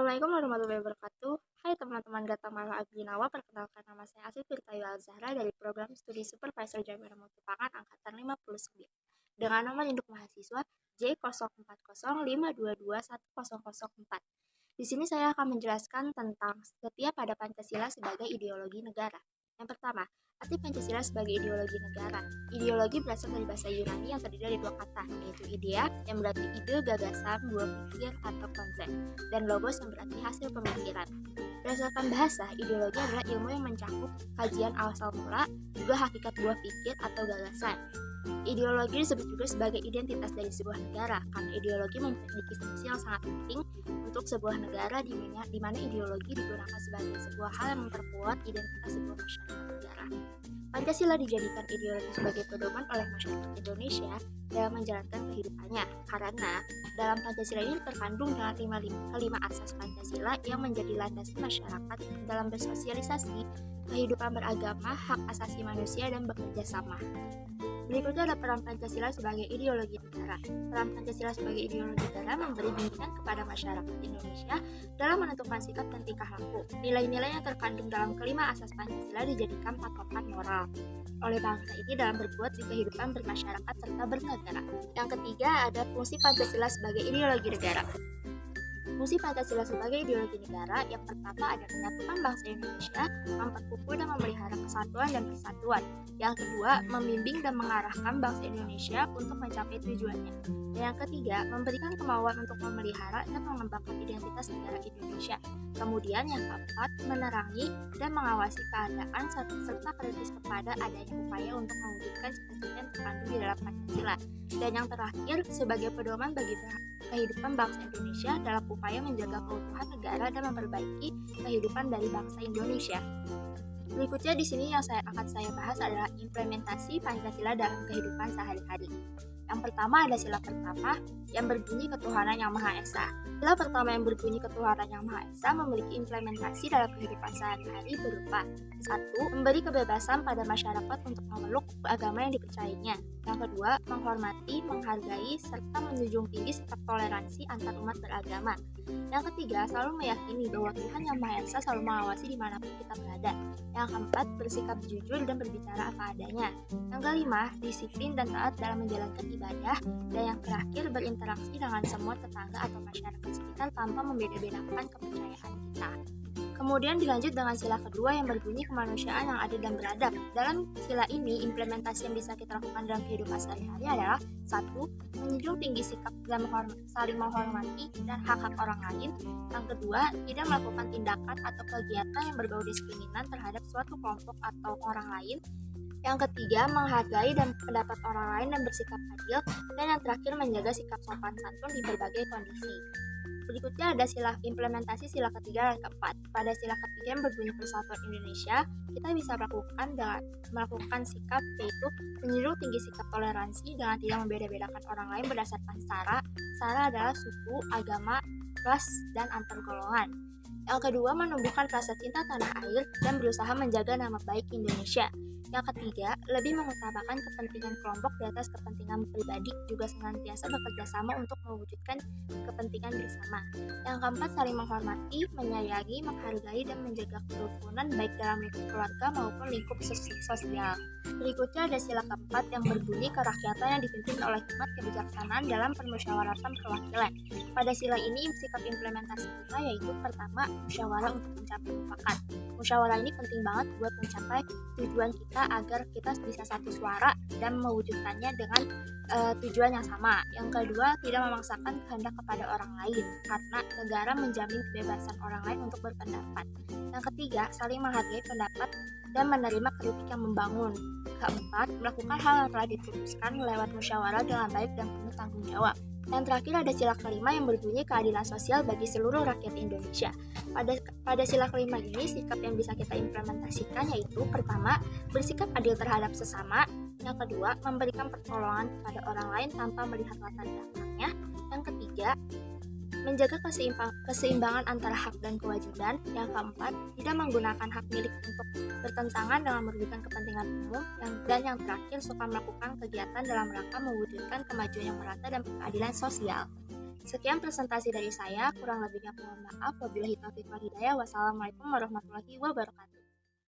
Assalamualaikum warahmatullahi wabarakatuh. Hai teman-teman Gata Mala Aginawa, perkenalkan nama saya Asif Firtayu Alzahra dari program studi Supervisor Jamiah Mutu Pangan Angkatan 59 dengan nomor induk mahasiswa J0405221004. Di sini saya akan menjelaskan tentang setia pada Pancasila sebagai ideologi negara. Yang pertama, arti Pancasila sebagai ideologi negara. Ideologi berasal dari bahasa Yunani yang terdiri dari dua kata, yaitu idea yang berarti ide, gagasan, buah pikir, atau konsep, dan logos yang berarti hasil pemikiran. Berdasarkan bahasa, ideologi adalah ilmu yang mencakup kajian asal mula, juga hakikat buah pikir atau gagasan. Ideologi disebut juga sebagai identitas dari sebuah negara, karena ideologi memiliki fungsi yang sangat penting untuk sebuah negara di mana ideologi digunakan sebagai sebuah hal yang memperkuat identitas sebuah masyarakat negara. Pancasila dijadikan ideologi sebagai pedoman oleh masyarakat Indonesia dalam menjalankan kehidupannya, karena dalam Pancasila ini terkandung dengan kelima asas Pancasila yang menjadi landasan masyarakat dalam bersosialisasi, kehidupan beragama, hak asasi manusia, dan bekerja sama. Berikutnya ada peran Pancasila sebagai ideologi negara. Peran Pancasila sebagai ideologi negara memberi bimbingan kepada masyarakat Indonesia dalam menentukan sikap dan tingkah laku. Nilai-nilai yang terkandung dalam kelima asas Pancasila dijadikan patokan moral oleh bangsa ini dalam berbuat di kehidupan bermasyarakat serta bernegara. Yang ketiga ada fungsi Pancasila sebagai ideologi negara. Fungsi Pancasila sebagai ideologi negara yang pertama ada menyatukan bangsa Indonesia, memperkukuh dan memelihara kesatuan dan persatuan. Yang kedua, membimbing dan mengarahkan bangsa Indonesia untuk mencapai tujuannya. Dan yang ketiga, memberikan kemauan untuk memelihara dan mengembangkan identitas negara Indonesia. Kemudian yang keempat, menerangi dan mengawasi keadaan serta kritis kepada adanya upaya untuk mewujudkan cita-cita yang terkandung di dalam Pancasila. Dan yang terakhir, sebagai pedoman bagi kehidupan bangsa Indonesia dalam upaya menjaga keutuhan negara dan memperbaiki kehidupan dari bangsa Indonesia. Berikutnya di sini yang akan saya bahas adalah implementasi Pancasila dalam kehidupan sehari-hari. Yang pertama ada sila pertama yang berbunyi ketuhanan yang Maha Esa. Sila pertama yang berbunyi ketuhanan yang Maha Esa memiliki implementasi dalam kehidupan sehari-hari berupa 1. Memberi kebebasan pada masyarakat untuk memeluk agama yang dipercayainya. Yang kedua, menghormati, menghargai, serta menjunjung tinggi sikap toleransi antar umat beragama. Yang ketiga, selalu meyakini bahwa Tuhan yang Maha Esa selalu mengawasi dimanapun kita berada. Yang keempat, bersikap jujur dan berbicara apa adanya. Yang kelima, disiplin dan taat dalam menjalankan ibadah. Dan yang terakhir, berinteraksi dengan semua tetangga atau masyarakat sekitar tanpa membeda-bedakan kepercayaan kita. Kemudian dilanjut dengan sila kedua yang berbunyi kemanusiaan yang adil dan beradab. Dalam sila ini, implementasi yang bisa kita lakukan dalam kehidupan sehari-hari adalah 1. Menjunjung tinggi sikap dan saling menghormati dan hak-hak orang lain. Yang kedua, tidak melakukan tindakan atau kegiatan yang berbau diskriminan terhadap suatu kelompok atau orang lain. Yang ketiga, menghargai dan pendapat orang lain dan bersikap adil. Dan yang terakhir, menjaga sikap sopan santun di berbagai kondisi. Berikutnya ada implementasi sila ketiga dan keempat. Pada sila ketiga yang berbunyi Persatuan Indonesia, kita bisa melakukan sikap yaitu menjunjung tinggi sikap toleransi dengan tidak membeda-bedakan orang lain berdasarkan sara. Sara adalah suku, agama, ras, dan antar golongan. Yang kedua, menumbuhkan rasa cinta tanah air dan berusaha menjaga nama baik Indonesia. Yang ketiga, lebih mengutamakan kepentingan kelompok di atas kepentingan pribadi, juga senantiasa bekerja sama untuk mewujudkan kepentingan bersama. Yang keempat, saling menghormati, menyayangi, menghargai, dan menjaga kerukunan baik dalam lingkup keluarga maupun lingkup sosial. Berikutnya ada sila keempat yang berbunyi kerakyatan yang dipimpin oleh hikmat kebijaksanaan dalam permusyawaratan perwakilan. Pada sila ini, sikap implementasi kita yaitu pertama, musyawarah untuk mencapai mufakat. Musyawarah ini penting banget buat mencapai tujuan kita agar kita bisa satu suara dan mewujudkannya dengan tujuan yang sama. Yang kedua, tidak memaksakan kehendak kepada orang lain karena negara menjamin kebebasan orang lain untuk berpendapat. Yang ketiga, saling menghargai pendapat dan menerima kritik yang membangun. Keempat, melakukan hal yang telah diputuskan lewat musyawarah dengan baik dan penuh tanggung jawab. Yang terakhir ada sila kelima yang berbunyi keadilan sosial bagi seluruh rakyat Indonesia. Pada sila kelima ini, sikap yang bisa kita implementasikan yaitu pertama, bersikap adil terhadap sesama. Yang kedua, memberikan pertolongan kepada orang lain tanpa melihat latar belakangnya. Yang ketiga, menjaga keseimbangan antara hak dan kewajiban. Yang keempat, tidak menggunakan hak milik untuk bertentangan dengan merugikan kepentingan umum. Dan yang terakhir, suka melakukan kegiatan dalam rangka mewujudkan kemajuan yang merata dan keadilan sosial. Sekian presentasi dari saya, kurang lebihnya mohon maaf. Wabillahi taufiq wal hidayah. Wassalamualaikum warahmatullahi wabarakatuh.